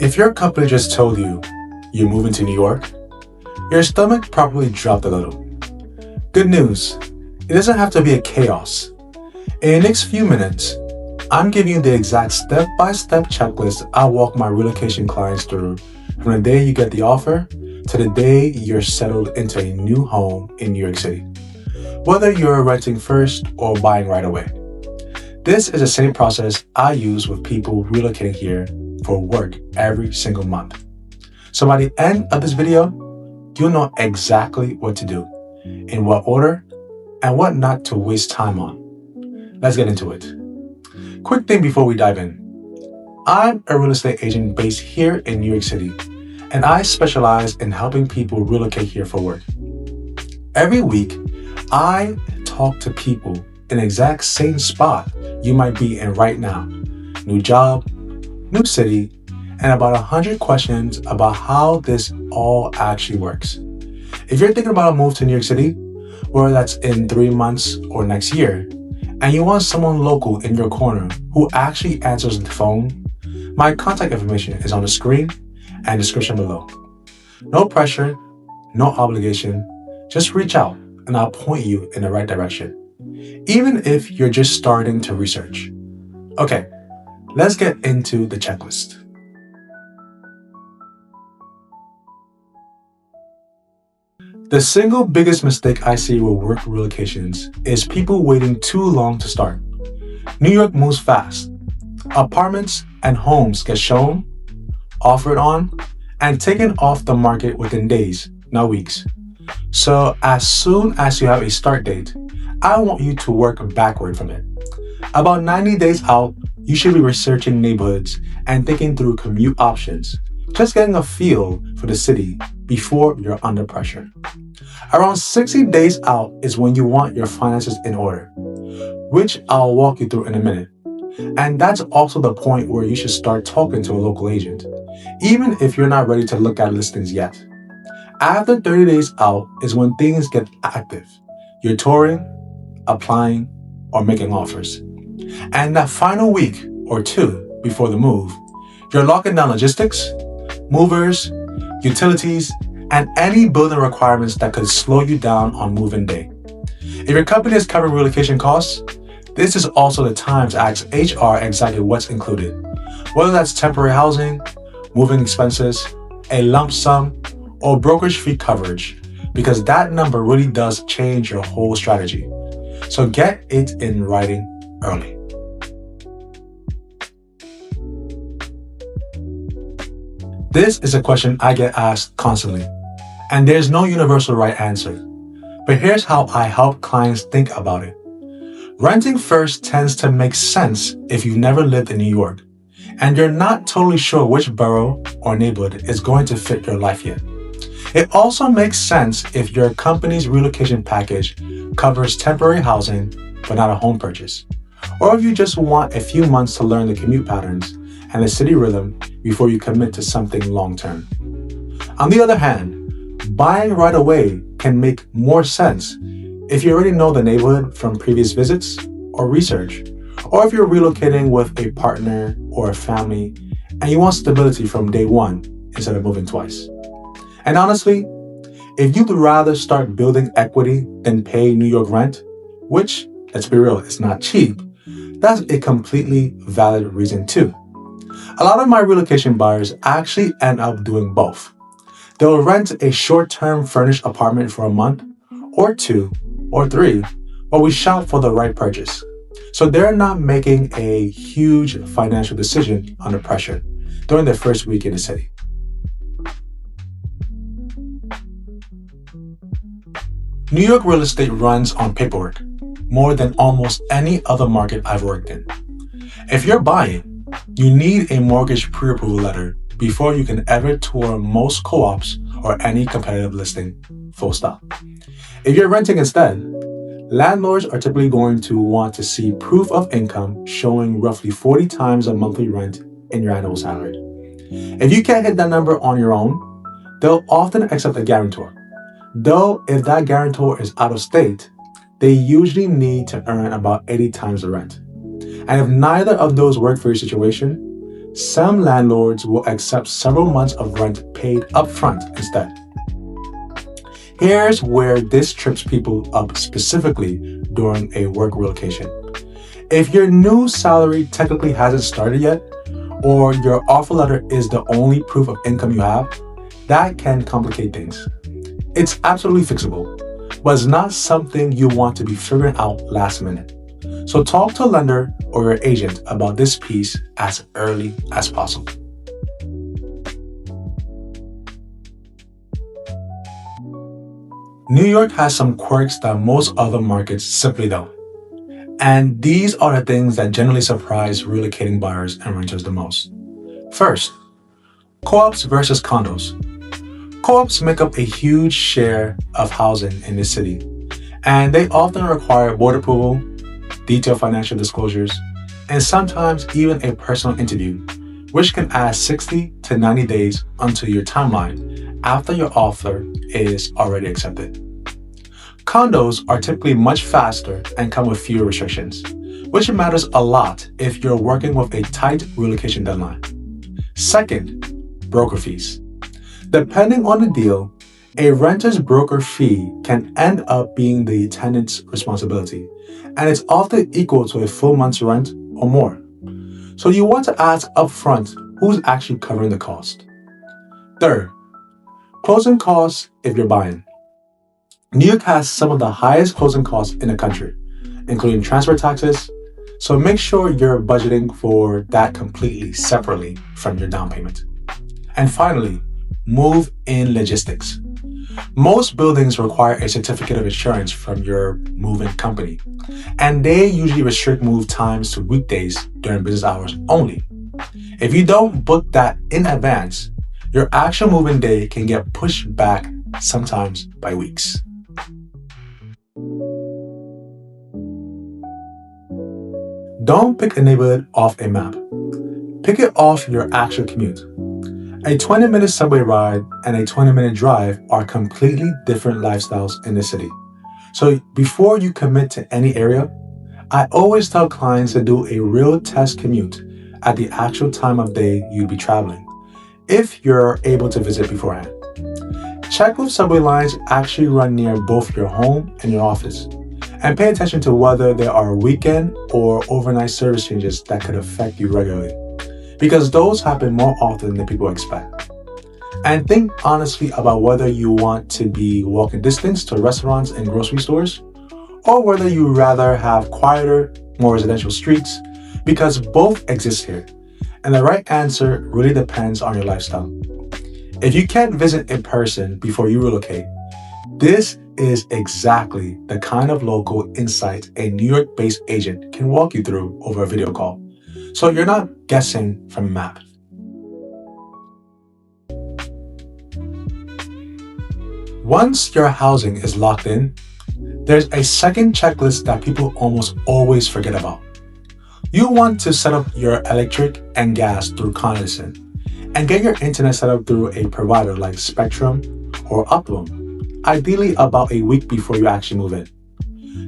If your company just told you you're moving to New York, your stomach probably dropped a little. Good news, it doesn't have to be a chaos. In the next few minutes, I'm giving you the exact step-by-step checklist I walk my relocation clients through from the day you get the offer to the day you're settled into a new home in New York City, whether you're renting first or buying right away. This is the same process I use with people relocating here for work every single month. So by the end of this video, you'll know exactly what to do, in what order, and what not to waste time on. Let's get into it. Quick thing before we dive in. I'm a real estate agent based here in New York City, and I specialize in helping people relocate here for work. Every week, I talk to people in the exact same spot you might be in right now. New job, new city, and about 100 questions about how this all actually works. If you're thinking about a move to New York City, whether that's in 3 months or next year, and you want someone local in your corner who actually answers the phone, my contact information is on the screen and description below. No pressure, no obligation, just reach out and I'll point you in the right direction, even if you're just starting to research. Okay, let's get into the checklist. The single biggest mistake I see with work relocations is people waiting too long to start. New York moves fast. Apartments and homes get shown, offered on, and taken off the market within days, not weeks. So as soon as you have a start date, I want you to work backward from it. About 90 days out, you should be researching neighborhoods and thinking through commute options, just getting a feel for the city before you're under pressure. Around 60 days out is when you want your finances in order, which I'll walk you through in a minute. And that's also the point where you should start talking to a local agent, even if you're not ready to look at listings yet. After 30 days out is when things get active. You're touring, applying, or making offers. And that final week or two before the move, you're locking down logistics, movers, utilities, and any building requirements that could slow you down on move-in day. If your company is covering relocation costs, this is also the time to ask HR exactly what's included, whether that's temporary housing, moving expenses, a lump sum, or brokerage fee coverage, because that number really does change your whole strategy. So get it in writing early. This is a question I get asked constantly, and there's no universal right answer. But here's how I help clients think about it. Renting first tends to make sense if you've never lived in New York, and you're not totally sure which borough or neighborhood is going to fit your life yet. It also makes sense if your company's relocation package covers temporary housing, but not a home purchase, or if you just want a few months to learn the commute patterns and the city rhythm before you commit to something long-term. On the other hand, buying right away can make more sense if you already know the neighborhood from previous visits or research, or if you're relocating with a partner or a family and you want stability from day one instead of moving twice. And honestly, if you'd rather start building equity than pay New York rent, which, let's be real, is not cheap, that's a completely valid reason too. A lot of my relocation buyers actually end up doing both. They'll rent a short-term furnished apartment for a month, or 2, or 3, while we shop for the right purchase. So they're not making a huge financial decision under pressure during their first week in the city. New York real estate runs on paperwork more than almost any other market I've worked in. If you're buying, you need a mortgage pre-approval letter before you can ever tour most co-ops or any competitive listing, full stop. If you're renting instead, landlords are typically going to want to see proof of income showing roughly 40 times a monthly rent in your annual salary. If you can't hit that number on your own, they'll often accept a guarantor. Though if that guarantor is out of state, they usually need to earn about 80 times the rent. And if neither of those work for your situation, Some landlords will accept several months of rent paid upfront instead. Here's where this trips people up specifically during a work relocation. If your new salary technically hasn't started yet, or your offer letter is the only proof of income you have, that can complicate things. It's absolutely fixable, but it's not something you want to be figuring out last minute. So talk to a lender or your agent about this piece as early as possible. New York has some quirks that most other markets simply don't. And these are the things that generally surprise relocating buyers and renters the most. First, co-ops versus condos. Co-ops make up a huge share of housing in this city, and they often require board approval, detailed financial disclosures, and sometimes even a personal interview, which can add 60 to 90 days onto your timeline after your offer is already accepted. Condos are typically much faster and come with fewer restrictions, which matters a lot if you're working with a tight relocation deadline. Second, broker fees. Depending on the deal, a renter's broker fee can end up being the tenant's responsibility, and it's often equal to a full month's rent or more. So you want to ask upfront who's actually covering the cost. Third, closing costs if you're buying. New York has some of the highest closing costs in the country, including transfer taxes, so make sure you're budgeting for that completely separately from your down payment. And finally, move-in logistics. Most buildings require a certificate of insurance from your move-in company, and they usually restrict move times to weekdays during business hours only. If you don't book that in advance, your actual move-in day can get pushed back sometimes by weeks. Don't pick a neighborhood off a map. Pick it off your actual commute. A 20-minute subway ride and a 20-minute drive are completely different lifestyles in the city. So before you commit to any area, I always tell clients to do a real test commute at the actual time of day you'd be traveling, if you're able to visit beforehand. Check if subway lines actually run near both your home and your office, and pay attention to whether there are weekend or overnight service changes that could affect you regularly, because those happen more often than people expect. And think honestly about whether you want to be walking distance to restaurants and grocery stores, or whether you'd rather have quieter, more residential streets, because both exist here, and the right answer really depends on your lifestyle. If you can't visit in person before you relocate, this is exactly the kind of local insight a New York-based agent can walk you through over a video call, so you're not guessing from a map. Once your housing is locked in, there's a second checklist that people almost always forget about. You want to set up your electric and gas through Commute and get your internet set up through a provider like Spectrum or Optimum, ideally about a week before you actually move in.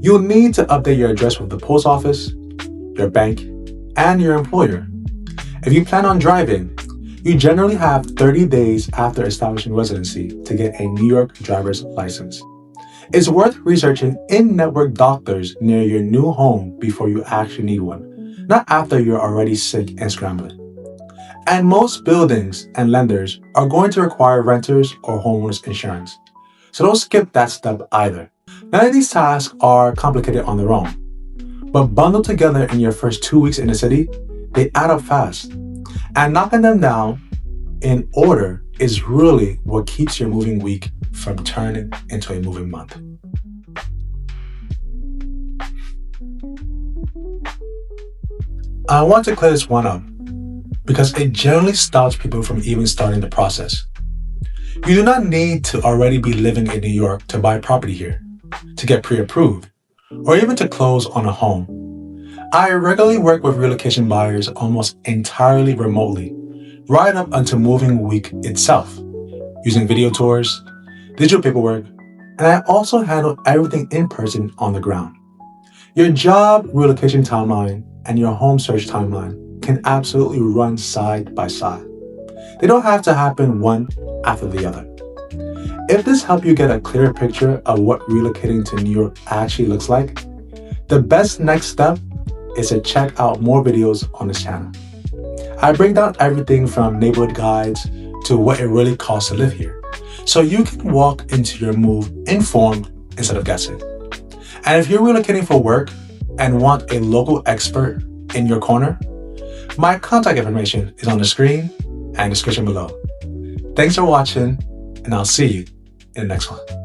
You'll need to update your address with the post office, your bank, and your employer. If you plan on driving, you generally have 30 days after establishing residency to get a New York driver's license. It's worth researching in-network doctors near your new home before you actually need one, not after you're already sick and scrambling. And most buildings and lenders are going to require renters or homeowners insurance, so don't skip that step either. None of these tasks are complicated on their own, but bundled together in your first 2 weeks in the city, they add up fast. And knocking them down in order is really what keeps your moving week from turning into a moving month. I want to clear this one up because it generally stops people from even starting the process. You do not need to already be living in New York to buy property here, to get pre-approved, or even to close on a home. I regularly work with relocation buyers almost entirely remotely, right up until moving week itself, using video tours, digital paperwork, and I also handle everything in person on the ground. Your job relocation timeline and your home search timeline can absolutely run side by side. They don't have to happen one after the other. If this helped you get a clearer picture of what relocating to New York actually looks like, the best next step is to check out more videos on this channel. I break down everything from neighborhood guides to what it really costs to live here, so you can walk into your move informed instead of guessing. And if you're relocating for work and want a local expert in your corner, my contact information is on the screen and description below. Thanks for watching, and I'll see you in the next one.